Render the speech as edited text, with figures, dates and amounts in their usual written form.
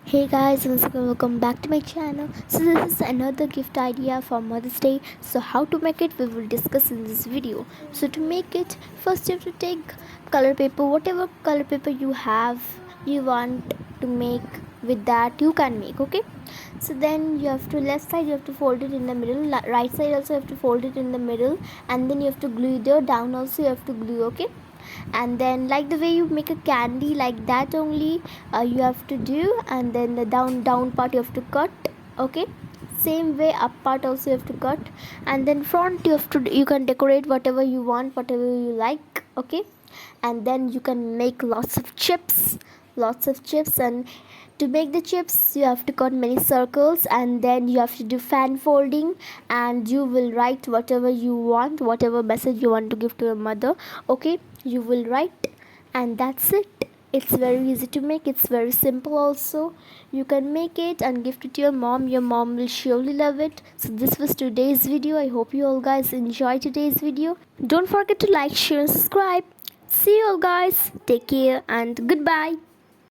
Hey guys, once again welcome back to my channel. So this is another gift idea for Mother's Day. So how to make it we will discuss in this video. So to make it, first you have to take color paper, whatever color paper you have, you want to make with that you can make, okay? So then you have to left side you have to fold it in the middle, right side also you have to fold it in the middle, and then you have to glue there, down also you have to glue, okay? And then like the way you make a candy, like that only you have to do, and then the down part you have to cut, okay? Same way up part also you have to cut, and then front you can decorate whatever you want, whatever you like, okay? And then you can make lots of chips. And to make the chips you have to cut many circles, and then you have to do fan folding, and you will write whatever you want, whatever message you want to give to your mother, okay? You will write, and that's it. It's very easy to make, it's very simple also. You can make it and gift it to your mom will surely love it. So this was today's video. I hope you all guys enjoy today's video. Don't forget to like, share and subscribe. See you all guys, take care and goodbye.